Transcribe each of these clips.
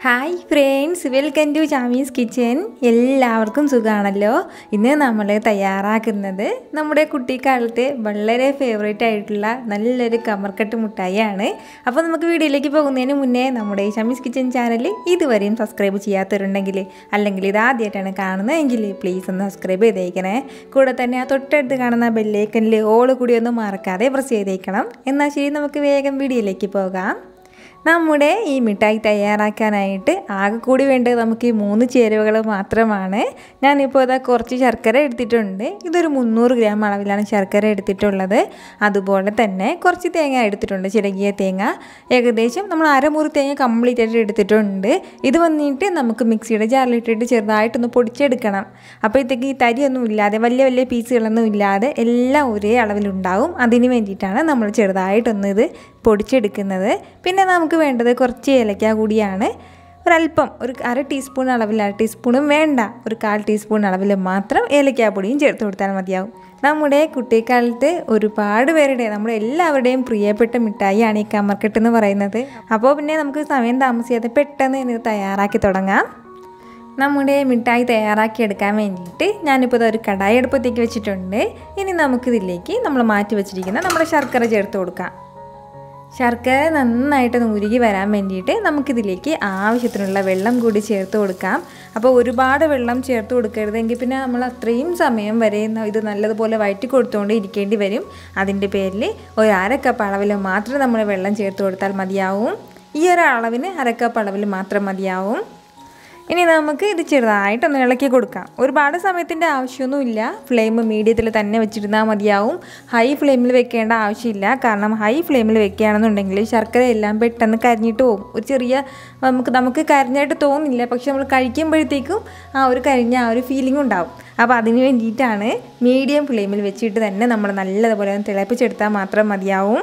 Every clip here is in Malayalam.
Hi friends, welcome to Shami's kitchen. എല്ലാവർക്കും സുഖമാണല്ലോ. ഇന്ന് നമ്മൾ തയ്യാറാക്കുന്നത് നമ്മുടെ കുട്ടിക്കാലത്തെ വളരെ ഫേവറേറ്റ് ആയിട്ടുള്ള നല്ലൊരു കമർക്കട്ട് മുട്ടായിയാണ്. അപ്പോൾ നമുക്ക് വീഡിയോയിലേക്ക് പോകുന്നതിന് മുന്നേ നമ്മുടെ ഷാമീസ് കിച്ചൻ ചാനൽ ഇതുവരെയും സബ്സ്ക്രൈബ് ചെയ്യാത്തവരുണ്ടെങ്കിൽ, അല്ലെങ്കിൽ ഇതാദ്യമായിട്ടാണ് കാണുന്നതെങ്കിൽ പ്ലീസ് ഒന്ന് സബ്സ്ക്രൈബ് ചെയ്തേക്കണേ. കൂടെ തന്നെ ആ തൊട്ടടുത്ത് കാണുന്ന ബെല്ലൈക്കനിൽ ഓൾ കൂടി ഒന്ന് മറക്കാതെ പ്രസ് ചെയ്തേക്കണം. എന്നാൽ ശരി, നമുക്ക് വേഗം വീഡിയോയിലേക്ക് പോകാം. നമ്മുടെ ഈ മിഠായി തയ്യാറാക്കാനായിട്ട് ആകെ കൂടി വേണ്ടത് നമുക്ക് ഈ 3 ചേരുവകൾ മാത്രമാണ്. ഞാനിപ്പോൾ ഇതാ കുറച്ച് ശർക്കര എടുത്തിട്ടുണ്ട്. ഇതൊരു 300 ഗ്രാം അളവിലാണ് ശർക്കര എടുത്തിട്ടുള്ളത്. അതുപോലെ തന്നെ കുറച്ച് തേങ്ങ എടുത്തിട്ടുണ്ട്, ചിരകിയ തേങ്ങ. ഏകദേശം നമ്മൾ അരമുറി തേങ്ങ കംപ്ലീറ്റ് ആയിട്ട് എടുത്തിട്ടുണ്ട്. ഇത് വന്നിട്ട് നമുക്ക് മിക്സിയുടെ ജാറിലിട്ടിട്ട് ചെറുതായിട്ടൊന്ന് പൊടിച്ചെടുക്കണം. അപ്പോഴത്തേക്ക് ഈ തരിയൊന്നും ഇല്ലാതെ വലിയ വലിയ പീസുകളൊന്നും ഇല്ലാതെ എല്ലാം ഒരേ അളവിലുണ്ടാവും. അതിന് വേണ്ടിയിട്ടാണ് നമ്മൾ ചെറുതായിട്ടൊന്ന് ഇത് പൊടിച്ചെടുക്കുന്നത്. പിന്നെ നമുക്ക് വേണ്ടത് കുറച്ച് ഏലക്ക കൂടിയാണ്. ഒരല്പം, ഒരു 1/2 ടീസ്പൂൺ അളവിൽ, 1/2 ടീസ്പൂണും വേണ്ട, ഒരു 1/4 ടീസ്പൂൺ അളവിൽ മാത്രം ഏലക്കാപ്പൊടിയും ചേർത്ത് കൊടുത്താൽ മതിയാവും. നമ്മുടെ കുട്ടിക്കാലത്ത് ഒരുപാട് പേരുടെ, നമ്മുടെ എല്ലാവരുടെയും പ്രിയപ്പെട്ട മിഠായിയാണ് ഈ കമർക്കട്ട് എന്ന് പറയുന്നത്. അപ്പോൾ പിന്നെ നമുക്ക് സമയം താമസിയാതെ പെട്ടെന്ന് ഇത് തയ്യാറാക്കി തുടങ്ങാം. നമ്മുടെ മിഠായി തയ്യാറാക്കി എടുക്കാൻ വേണ്ടിയിട്ട് ഞാനിപ്പോൾ ഒരു കടായി അടുപ്പത്തേക്ക് വെച്ചിട്ടുണ്ട്. ഇനി നമുക്കിതിലേക്ക് നമ്മൾ മാറ്റി വെച്ചിരിക്കുന്ന നമ്മുടെ ശർക്കര ചേർത്ത് കൊടുക്കാം. ശർക്കര നന്നായിട്ട് ഉരുകി വരാൻ വേണ്ടിയിട്ട് നമുക്കിതിലേക്ക് ആവശ്യത്തിനുള്ള വെള്ളം കൂടി ചേർത്ത് കൊടുക്കാം. അപ്പോൾ ഒരുപാട് വെള്ളം ചേർത്ത് കൊടുക്കരുതെങ്കിൽ പിന്നെ നമ്മൾ അത്രയും സമയം വരെ ഇത് നല്ലതുപോലെ വഴറ്റി കൊടുത്തുകൊണ്ട് ഇരിക്കേണ്ടി വരും. അതിൻ്റെ പേരിൽ ഒരു 1/2 കപ്പ് അളവിൽ മാത്രം നമ്മൾ വെള്ളം ചേർത്ത് കൊടുത്താൽ മതിയാവും. ഈ ഒരു അളവിന് 1/2 കപ്പ് അളവിൽ മാത്രം മതിയാവും. ഇനി നമുക്ക് ഇത് ചെറുതായിട്ടൊന്ന് ഇളക്കി കൊടുക്കാം. ഒരുപാട് സമയത്തിൻ്റെ ആവശ്യമൊന്നുമില്ല. ഫ്ലെയിം മീഡിയത്തിൽ തന്നെ വെച്ചിരുന്നാൽ മതിയാവും. ഹൈ ഫ്ലെയിമിൽ വെക്കേണ്ട ആവശ്യമില്ല. കാരണം ഹൈ ഫ്ലെയിമിൽ വെക്കുകയാണെന്നുണ്ടെങ്കിൽ ശർക്കര എല്ലാം പെട്ടെന്ന് കരിഞ്ഞിട്ട് പോകും. ഒരു ചെറിയ നമുക്ക് കരിഞ്ഞായിട്ട് തോന്നില്ല, പക്ഷെ നമ്മൾ കഴിക്കുമ്പോഴത്തേക്കും കരിഞ്ഞ ഒരു ഫീലിംഗ് ഉണ്ടാവും. അപ്പോൾ അതിന് വേണ്ടിയിട്ടാണ് മീഡിയം ഫ്ലെയിമിൽ വെച്ചിട്ട് തന്നെ നമ്മൾ നല്ലതുപോലെ ഒന്ന് തിളപ്പിച്ചെടുത്താൽ മാത്രം മതിയാവും.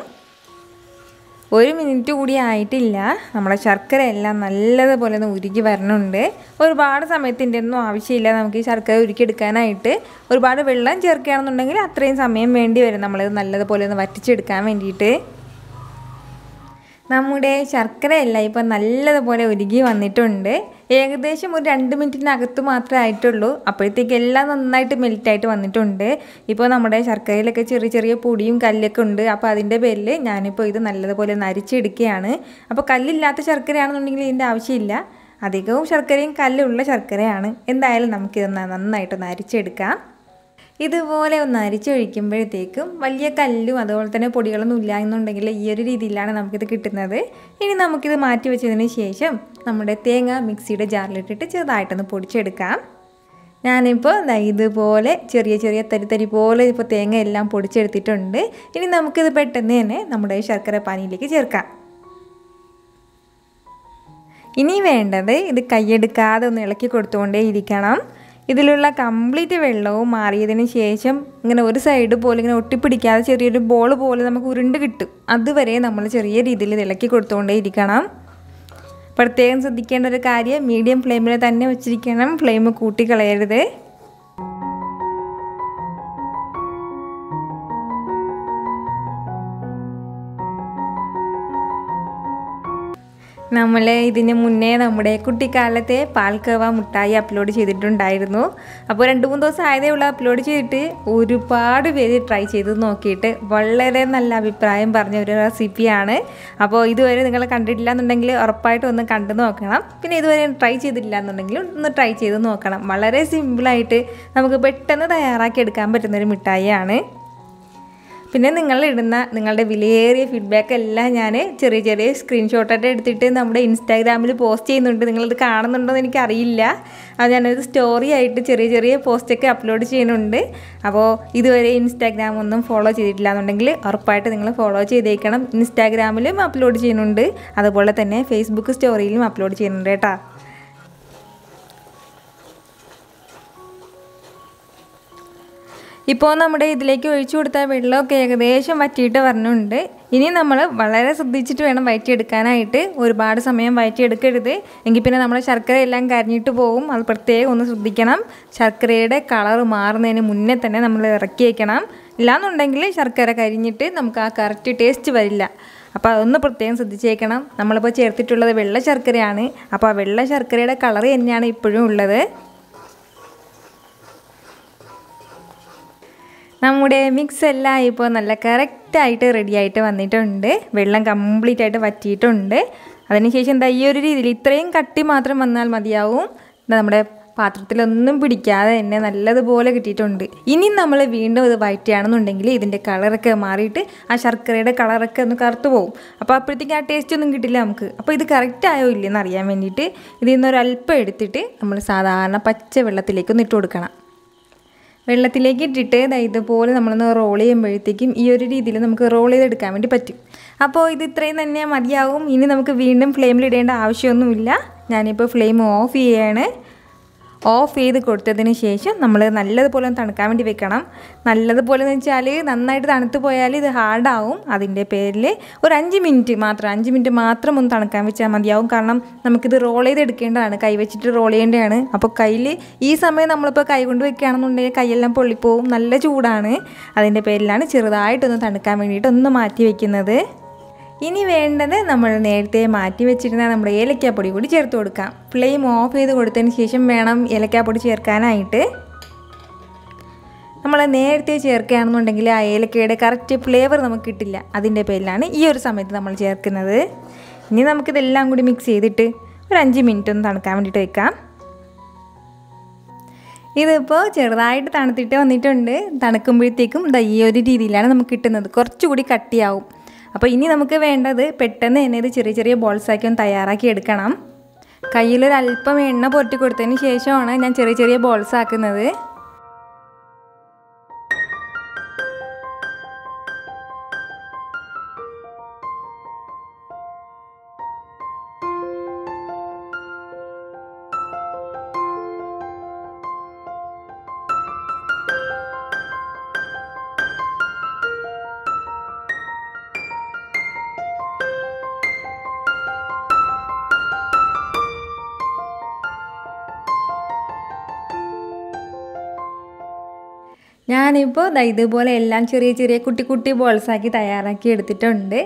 1 മിനിറ്റ് കൂടി ആയിട്ടില്ല. നമ്മുടെ ശർക്കര എല്ലാം നല്ലതുപോലെ ഒന്ന് ഉരുക്കി വരണുണ്ട്. ഒരുപാട് സമയത്തിൻ്റെ ഒന്നും ആവശ്യമില്ല. നമുക്ക് ഈ ശർക്കര ഉരുക്കിയെടുക്കാനായിട്ട് ഒരുപാട് വെള്ളം ചേർക്കുകയാണെന്നുണ്ടെങ്കിൽ അത്രയും സമയം വേണ്ടി വരും നമ്മളിത് നല്ലതുപോലെ ഒന്ന് വറ്റിച്ചെടുക്കാൻ വേണ്ടിയിട്ട്. നമ്മുടെ ശർക്കര എല്ലാം ഇപ്പോൾ നല്ലതുപോലെ ഉരുകി വന്നിട്ടുണ്ട്. ഏകദേശം ഒരു 2 മിനിറ്റിനകത്ത് മാത്രമേ ആയിട്ടുള്ളൂ. അപ്പോഴത്തേക്ക് എല്ലാം നന്നായിട്ട് മെൽറ്റായിട്ട് വന്നിട്ടുണ്ട്. ഇപ്പോൾ നമ്മുടെ ശർക്കരയിലൊക്കെ ചെറിയ ചെറിയ പൊടിയും കല്ലൊക്കെ ഉണ്ട്. അപ്പോൾ അതിൻ്റെ പേരിൽ ഞാനിപ്പോൾ ഇത് നല്ലതുപോലെ നരിച്ചെടുക്കുകയാണ്. അപ്പോൾ കല്ലില്ലാത്ത ശർക്കരയാണെന്നുണ്ടെങ്കിൽ ഇതിൻ്റെ ആവശ്യമില്ല. അധികവും ശർക്കരയും കല്ലുള്ള ശർക്കരയാണ്. എന്തായാലും നമുക്കിത് നന്നായിട്ട് അരിച്ചെടുക്കാം. ഇതുപോലെ ഒന്ന് അരിച്ചൊഴിക്കുമ്പോഴത്തേക്കും വലിയ കല്ലും അതുപോലെ തന്നെ പൊടികളൊന്നും ഇല്ല എന്നുണ്ടെങ്കിൽ ഈ ഒരു രീതിയിലാണ് നമുക്കിത് കിട്ടുന്നത്. ഇനി നമുക്കിത് മാറ്റി വെച്ചതിന് ശേഷം നമ്മുടെ തേങ്ങ മിക്സിയുടെ ജാറിലിട്ടിട്ട് ചെറുതായിട്ടൊന്ന് പൊടിച്ചെടുക്കാം. ഞാനിപ്പോൾ ഇതുപോലെ ചെറിയ ചെറിയ തരി പോലെ ഇപ്പോൾ തേങ്ങ എല്ലാം പൊടിച്ചെടുത്തിട്ടുണ്ട്. ഇനി നമുക്കിത് പെട്ടെന്ന് തന്നെ നമ്മുടെ ശർക്കര പാനിയിലേക്ക് ചേർക്കാം. ഇനി വേണ്ടത് ഇത് കൈയെടുക്കാതെ ഒന്ന് ഇളക്കി കൊടുത്തുകൊണ്ടേ ഇരിക്കണം. ഇതിലുള്ള കംപ്ലീറ്റ് വെള്ളവും മാറിയതിന് ശേഷം ഇങ്ങനെ ഒരു സൈഡ് പോലെ ഇങ്ങനെ ഒട്ടിപ്പിടിക്കാതെ ചെറിയൊരു ബോൾ പോലെ നമുക്ക് ഉരുണ്ട് കിട്ടും. അതുവരെ നമ്മൾ ചെറിയ രീതിയിൽ ഇളക്കി കൊടുത്തുകൊണ്ടേ ഇരിക്കണം. പ്രത്യേകം ശ്രദ്ധിക്കേണ്ട ഒരു കാര്യം, മീഡിയം ഫ്ലെയിമിൽ തന്നെ വെച്ചിരിക്കണം. ഫ്ലെയിം കൂട്ടിക്കളയരുത്. നമ്മൾ ഇതിന് മുന്നേ നമ്മുടെ കുട്ടിക്കാലത്തെ പാൽക്കവ മുട്ടായി അപ്ലോഡ് ചെയ്തിട്ടുണ്ടായിരുന്നു. അപ്പോൾ 2-3 ദിവസം ആയതേ ഉള്ളൂ അപ്ലോഡ് ചെയ്തിട്ട്. ഒരുപാട് പേര് ട്രൈ ചെയ്ത് നോക്കിയിട്ട് വളരെ നല്ല അഭിപ്രായം പറഞ്ഞ ഒരു റെസിപ്പിയാണ്. അപ്പോൾ ഇതുവരെ നിങ്ങൾ കണ്ടിട്ടില്ല എന്നുണ്ടെങ്കിൽ ഉറപ്പായിട്ടും ഒന്ന് കണ്ടു നോക്കണം. പിന്നെ ഇതുവരെ ട്രൈ ചെയ്തിട്ടില്ല എന്നുണ്ടെങ്കിൽ ഒന്ന് ട്രൈ ചെയ്ത് നോക്കണം. വളരെ സിമ്പിളായിട്ട് നമുക്ക് പെട്ടെന്ന് തയ്യാറാക്കി എടുക്കാൻ പറ്റുന്നൊരു മിഠായിയാണ്. പിന്നെ നിങ്ങളുടെ വിലയേറിയ ഫീഡ്ബാക്ക് എല്ലാം ഞാൻ ചെറിയ ചെറിയ സ്ക്രീൻഷോട്ടായിട്ട് എടുത്തിട്ട് നമ്മുടെ ഇൻസ്റ്റാഗ്രാമിൽ പോസ്റ്റ് ചെയ്യുന്നുണ്ട്. നിങ്ങളത് കാണുന്നുണ്ടോ എന്ന് എനിക്കറിയില്ല. അത് ഞാനൊരു സ്റ്റോറി ആയിട്ട് ചെറിയ ചെറിയ പോസ്റ്റൊക്കെ അപ്ലോഡ് ചെയ്യുന്നുണ്ട്. അപ്പോൾ ഇതുവരെ ഇൻസ്റ്റാഗ്രാം ഒന്നും ഫോളോ ചെയ്തിട്ടില്ല എന്നുണ്ടെങ്കിൽ ഉറപ്പായിട്ട് നിങ്ങൾ ഫോളോ ചെയ്തേക്കണം. ഇൻസ്റ്റാഗ്രാമിലും അപ്ലോഡ് ചെയ്യുന്നുണ്ട്, അതുപോലെ തന്നെ ഫേസ്ബുക്ക് സ്റ്റോറിയിലും അപ്ലോഡ് ചെയ്യുന്നുണ്ട് കേട്ടോ. ഇപ്പോൾ നമ്മുടെ ഇതിലേക്ക് ഒഴിച്ചു കൊടുത്ത വെള്ളമൊക്കെ ഏകദേശം വറ്റിയിട്ട് വരുന്നുണ്ട്. ഇനി നമ്മൾ വളരെ ശ്രദ്ധിച്ചിട്ട് വേണം വഴറ്റിയെടുക്കാനായിട്ട്. ഒരുപാട് സമയം വഴറ്റിയെടുക്കരുത്, എങ്കിൽ പിന്നെ നമ്മുടെ ശർക്കര എല്ലാം കരിഞ്ഞിട്ട് പോകും. അത് പ്രത്യേകം ഒന്ന് ശ്രദ്ധിക്കണം. ശർക്കരയുടെ കളർ മാറുന്നതിന് മുന്നേ തന്നെ നമ്മൾ ഇറക്കി വയ്ക്കണം. ഇല്ലാന്നുണ്ടെങ്കിൽ ശർക്കര കരിഞ്ഞിട്ട് നമുക്ക് ആ കറക്റ്റ് ടേസ്റ്റ് വരില്ല. അപ്പോൾ അതൊന്ന് പ്രത്യേകം ശ്രദ്ധിച്ചേക്കണം. നമ്മളിപ്പോൾ ചേർത്തിട്ടുള്ളത് വെള്ള ശർക്കരയാണ്. അപ്പോൾ ആ വെള്ള ശർക്കരയുടെ കളർ തന്നെയാണ് ഇപ്പോഴും ഉള്ളത്. നമ്മുടെ മിക്സ് എല്ലാം ഇപ്പോൾ നല്ല കറക്റ്റായിട്ട് റെഡിയായിട്ട് വന്നിട്ടുണ്ട്. വെള്ളം കംപ്ലീറ്റ് ആയിട്ട് വറ്റിയിട്ടുണ്ട്. അതിനുശേഷം എന്താ ഈ ഒരു രീതിയിൽ ഇത്രയും കട്ടി മാത്രം വന്നാൽ മതിയാവും. നമ്മുടെ പാത്രത്തിലൊന്നും പിടിക്കാതെ തന്നെ നല്ലതുപോലെ കിട്ടിയിട്ടുണ്ട്. ഇനി നമ്മൾ വീണ്ടും ഇത് വഴറ്റുകയാണെന്നുണ്ടെങ്കിൽ ഇതിൻ്റെ കളറൊക്കെ മാറിയിട്ട് ആ ശർക്കരയുടെ കളറൊക്കെ ഒന്ന് കറുത്തു പോകും. അപ്പോൾ അപ്പോഴത്തേക്കും ആ ടേസ്റ്റ് ഒന്നും കിട്ടില്ല നമുക്ക്. അപ്പോൾ ഇത് കറക്റ്റ് ആയോ ഇല്ലെന്ന് അറിയാൻ വേണ്ടിയിട്ട് ഇതിൽ നിന്നൊരല്പം എടുത്തിട്ട് നമ്മൾ സാധാരണ പച്ച വെള്ളത്തിലേക്കൊന്ന് ഇട്ട് കൊടുക്കണം. വെള്ളത്തിലേക്ക് ഇട്ടിട്ട് ഇതുപോലെ നമ്മളൊന്ന് റോൾ ചെയ്യുമ്പോഴത്തേക്കും ഈ ഒരു രീതിയിൽ നമുക്ക് റോൾ ചെയ്തെടുക്കാൻ വേണ്ടി പറ്റും. അപ്പോൾ ഇത് ഇത്രയും തന്നെ മതിയാവും. ഇനി നമുക്ക് വീണ്ടും ഫ്ലെയിമിലിടേണ്ട ആവശ്യമൊന്നുമില്ല. ഞാനിപ്പോൾ ഫ്ലെയിം ഓഫ് ചെയ്യാണ്. ഓഫ് ചെയ്ത് കൊടുത്തതിന് ശേഷം നമ്മൾ നല്ലതുപോലെ ഒന്ന് തണുക്കാൻ വേണ്ടി വെക്കണം. നല്ലതുപോലെ എന്ന് വെച്ചാൽ നന്നായിട്ട് തണുത്ത് പോയാൽ ഇത് ഹാർഡാവും. അതിൻ്റെ പേരിൽ ഒരു 5 മിനിറ്റ് മാത്രം ഒന്ന് തണുക്കാൻ വെച്ചാൽ മതിയാവും. കാരണം നമുക്കിത് റോൾ ചെയ്തെടുക്കേണ്ടതാണ്, കൈ വെച്ചിട്ട് റോൾ ചെയ്യേണ്ടതാണ്. അപ്പോൾ കയ്യിൽ ഈ സമയം നമ്മളിപ്പോൾ കൈ കൊണ്ട് വെക്കുകയാണെന്നുണ്ടെങ്കിൽ കൈയെല്ലാം പൊള്ളിപ്പോവും, നല്ല ചൂടാണ്. അതിൻ്റെ പേരിലാണ് ചെറുതായിട്ടൊന്ന് തണുക്കാൻ വേണ്ടിയിട്ട് ഒന്ന് മാറ്റി വയ്ക്കുന്നത്. ഇനി വേണ്ടത് നമ്മൾ നേരത്തെ മാറ്റി വെച്ചിരുന്ന നമ്മുടെ ഏലക്കാപ്പൊടി കൂടി ചേർത്ത് കൊടുക്കാം. ഫ്ലെയിം ഓഫ് ചെയ്ത് കൊടുത്തതിന് ശേഷം വേണം ഏലക്കാപ്പൊടി ചേർക്കാനായിട്ട്. നമ്മൾ നേരത്തെ ചേർക്കുകയാണെന്നുണ്ടെങ്കിൽ ആ ഏലക്കയുടെ കറക്റ്റ് ഫ്ലേവർ നമുക്ക് കിട്ടില്ല. അതിൻ്റെ പേരിലാണ് ഈ ഒരു സമയത്ത് നമ്മൾ ചേർക്കുന്നത്. ഇനി നമുക്കിതെല്ലാം കൂടി മിക്സ് ചെയ്തിട്ട് ഒരു 5 മിനിറ്റ് ഒന്ന് തണുക്കാൻ വേണ്ടിയിട്ട് വെക്കാം. ഇതിപ്പോൾ ചെറുതായിട്ട് തണുത്തിട്ട് വന്നിട്ടുണ്ട്. തണുക്കുമ്പോഴത്തേക്കും ഈ ഒരു രീതിയിലാണ് നമുക്ക് കിട്ടുന്നത്. കുറച്ചുകൂടി കട്ടിയാവും. അപ്പോൾ ഇനി നമുക്ക് വേണ്ടത് പെട്ടെന്ന് തന്നെ ഇത് ചെറിയ ചെറിയ ബോൾസാക്കി ഒന്ന് തയ്യാറാക്കി എടുക്കണം. കയ്യിലൊരല്പം എണ്ണ പുരട്ടി കൊടുത്തതിന് ശേഷമാണ് ഞാൻ ചെറിയ ചെറിയ ബോൾസ് ആക്കുന്നത്. ഞാനിപ്പോൾ ഇതുപോലെ എല്ലാം ചെറിയ ചെറിയ കുട്ടി കുട്ടി ബോൾസാക്കി തയ്യാറാക്കി എടുത്തിട്ടുണ്ട്.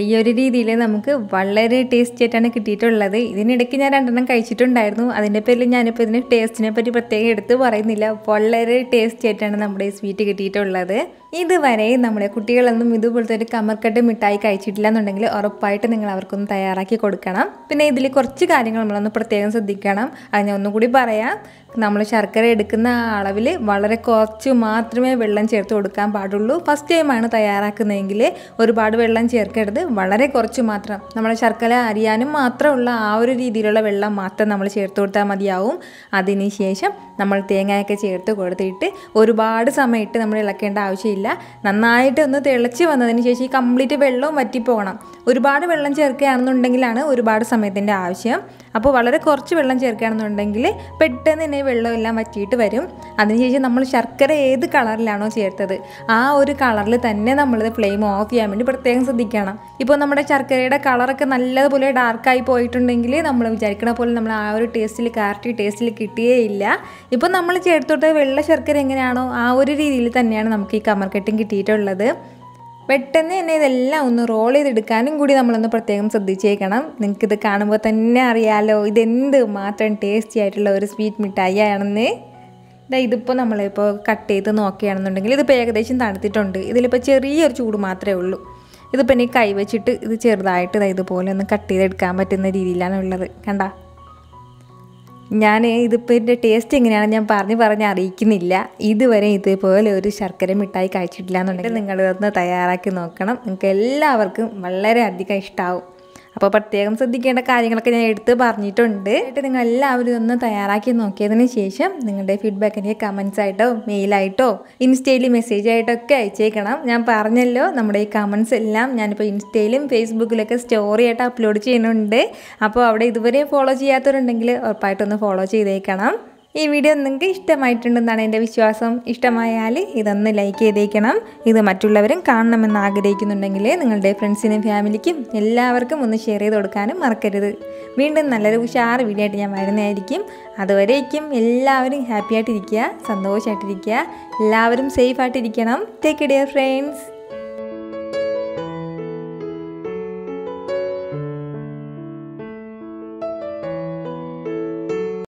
ഈ ഒരു രീതിയിൽ നമുക്ക് വളരെ ടേസ്റ്റി ആയിട്ടാണ് കിട്ടിയിട്ടുള്ളത്. ഇതിനിടയ്ക്ക് ഞാൻ 2 കഴിച്ചിട്ടുണ്ടായിരുന്നു. അതിൻ്റെ പേരിൽ ഞാനിപ്പോൾ ഇതിന് ടേസ്റ്റിനെ പറ്റി പ്രത്യേകം എടുത്ത് പറയുന്നില്ല. വളരെ ടേസ്റ്റി ആയിട്ടാണ് നമ്മുടെ ഈ സ്വീറ്റ് കിട്ടിയിട്ടുള്ളത്. ഇതുവരെ നമ്മുടെ കുട്ടികളൊന്നും ഇതുപോലത്തെ ഒരു കമർക്കട്ട് മിഠായി കഴിച്ചിട്ടില്ല എന്നുണ്ടെങ്കിൽ ഉറപ്പായിട്ട് നിങ്ങൾ അവർക്കൊന്ന് തയ്യാറാക്കി കൊടുക്കണം. പിന്നെ ഇതിൽ കുറച്ച് കാര്യങ്ങൾ നമ്മളൊന്ന് പ്രത്യേകം ശ്രദ്ധിക്കണം. അത് ഞാൻ ഒന്നുകൂടി പറയാം. നമ്മൾ ശർക്കര എടുക്കുന്ന അളവിൽ വളരെ കുറച്ച് മാത്രമേ വെള്ളം ചേർത്ത് കൊടുക്കാൻ പാടുള്ളൂ. ഫസ്റ്റ് ടൈമാണ് തയ്യാറാക്കുന്നതെങ്കിൽ ഒരുപാട് വെള്ളം ചേർക്കരുത്, വളരെ കുറച്ച് മാത്രം. നമ്മൾ ശർക്കര അരിയാനും മാത്രമുള്ള ആ ഒരു രീതിയിലുള്ള വെള്ളം മാത്രം നമ്മൾ ചേർത്ത് കൊടുത്താൽ മതിയാവും. അതിനുശേഷം നമ്മൾ തേങ്ങയൊക്കെ ചേർത്ത് കൊടുത്തിട്ട് ഒരുപാട് സമയത്ത് നമ്മൾ ഇളക്കേണ്ട ആവശ്യമില്ല. നന്നായിട്ട് ഒന്ന് തിളച്ച് വന്നതിന് ശേഷം ഈ കംപ്ലീറ്റ് വെള്ളവും വറ്റിപ്പോകണം. ഒരുപാട് വെള്ളം ചേർക്കുകയാണെന്നുണ്ടെങ്കിലാണ് ഒരുപാട് സമയത്തിൻ്റെ ആവശ്യം. അപ്പോൾ വളരെ കുറച്ച് വെള്ളം ചേർക്കുകയാണെന്നുണ്ടെങ്കിൽ പെട്ടെന്ന് തന്നെ വെള്ളമെല്ലാം വറ്റിയിട്ട് വരും. അതിനുശേഷം നമ്മൾ ശർക്കര ഏത് കളറിലാണോ ചേർത്തത് ആ ഒരു കളറിൽ തന്നെ നമ്മളിത് ഫ്ലെയിം ഓഫ് ചെയ്യാൻ വേണ്ടി പ്രത്യേകം ശ്രദ്ധിക്കണം. ഇപ്പോൾ നമ്മുടെ ശർക്കരയുടെ കളറൊക്കെ നല്ലതുപോലെ ഡാർക്കായി പോയിട്ടുണ്ടെങ്കിൽ നമ്മൾ വിചാരിക്കണ പോലെ നമ്മൾ ആ ഒരു ടേസ്റ്റിൽ കറക്റ്റ് ടേസ്റ്റിൽ കിട്ടുകയില്ല. ഇപ്പോൾ നമ്മൾ ചേർത്തോട്ട് വെള്ള ശർക്കര എങ്ങനെയാണോ ആ ഒരു രീതിയിൽ തന്നെയാണ് നമുക്ക് ഈ കമർക്കട്ടും കിട്ടിയിട്ടുള്ളത്. പെട്ടെന്ന് തന്നെ ഇതെല്ലാം ഒന്ന് റോൾ ചെയ്തെടുക്കാനും കൂടി നമ്മളൊന്ന് പ്രത്യേകം ശ്രദ്ധിച്ചേക്കണം. നിങ്ങൾക്കിത് കാണുമ്പോൾ തന്നെ അറിയാമല്ലോ ഇതെന്ത് മാത്രം ടേസ്റ്റി ആയിട്ടുള്ള ഒരു സ്വീറ്റ് മിഠായി ആണെന്ന്. ഇതിപ്പോൾ നമ്മളിപ്പോൾ കട്ട് ചെയ്ത് നോക്കുകയാണെന്നുണ്ടെങ്കിൽ ഇതിപ്പോൾ ഏകദേശം തണുത്തിട്ടുണ്ട്. ഇതിലിപ്പോൾ ചെറിയൊരു ചൂട് മാത്രമേ ഉള്ളൂ. ഇതിപ്പോൾ എനിക്ക് കൈ വെച്ചിട്ട് ഇത് ചെറുതായിട്ട് ഇതുപോലെ ഒന്ന് കട്ട് ചെയ്തെടുക്കാൻ പറ്റുന്ന രീതിയിലാണ് ഉള്ളത്. കണ്ട, ഞാൻ ഇതിപ്പോൾ ഇതിൻ്റെ ടേസ്റ്റ് എങ്ങനെയാണെന്ന് ഞാൻ പറഞ്ഞ് അറിയിക്കുന്നില്ല. ഇതുവരെ ഇതേപോലെ ഒരു ശർക്കര മിഠായി കഴിച്ചിട്ടില്ല എന്നുണ്ടെങ്കിൽ നിങ്ങളിതൊന്ന് തയ്യാറാക്കി നോക്കണം. നിങ്ങൾക്ക് എല്ലാവർക്കും വളരെ അധികം ഇഷ്ടമാവും. അപ്പോൾ പ്രത്യേകം ശ്രദ്ധിക്കേണ്ട കാര്യങ്ങളൊക്കെ ഞാൻ എടുത്ത് പറഞ്ഞിട്ടുണ്ട്. നിങ്ങൾ എല്ലാവരും ഇതൊന്ന് തയ്യാറാക്കി നോക്കിയതിന് ശേഷം നിങ്ങളുടെ ഫീഡ്ബാക്ക് എനിക്ക് കമൻസ് ആയിട്ടോ മെയിലായിട്ടോ ഇൻസ്റ്റയിൽ മെസ്സേജ് ആയിട്ടോ ഒക്കെ അയച്ചേക്കണം. ഞാൻ പറഞ്ഞല്ലോ നമ്മുടെ ഈ കമൻസ് എല്ലാം ഞാനിപ്പോൾ ഇൻസ്റ്റയിലും ഫേസ്ബുക്കിലൊക്കെ സ്റ്റോറി ആയിട്ട് അപ്ലോഡ് ചെയ്യുന്നുണ്ട്. അപ്പോൾ അവിടെ ഇതുവരെ ഫോളോ ചെയ്യാത്തവരുണ്ടെങ്കിൽ ഉറപ്പായിട്ടൊന്ന് ഫോളോ ചെയ്തേക്കണം. ഈ വീഡിയോ നിങ്ങൾക്ക് ഇഷ്ടമായിട്ടുണ്ടെന്നാണ് എൻ്റെ വിശ്വാസം. ഇഷ്ടമായാൽ ഇതൊന്ന് ലൈക്ക് ചെയ്തേക്കണം. ഇത് മറ്റുള്ളവരും കാണണമെന്ന് ആഗ്രഹിക്കുന്നുണ്ടെങ്കിൽ നിങ്ങളുടെ ഫ്രണ്ട്സിനും ഫാമിലിക്കും എല്ലാവർക്കും ഒന്ന് ഷെയർ ചെയ്ത് കൊടുക്കാനും മറക്കരുത്. വീണ്ടും നല്ലൊരു ഉഷാർ വീഡിയോ ആയിട്ട് ഞാൻ വരുന്നതായിരിക്കും. അതുവരേക്കും എല്ലാവരും ഹാപ്പി ആയിട്ടിരിക്കുക, സന്തോഷമായിട്ടിരിക്കുക, എല്ലാവരും സേഫ് ആയിട്ടിരിക്കണം. Take care friends.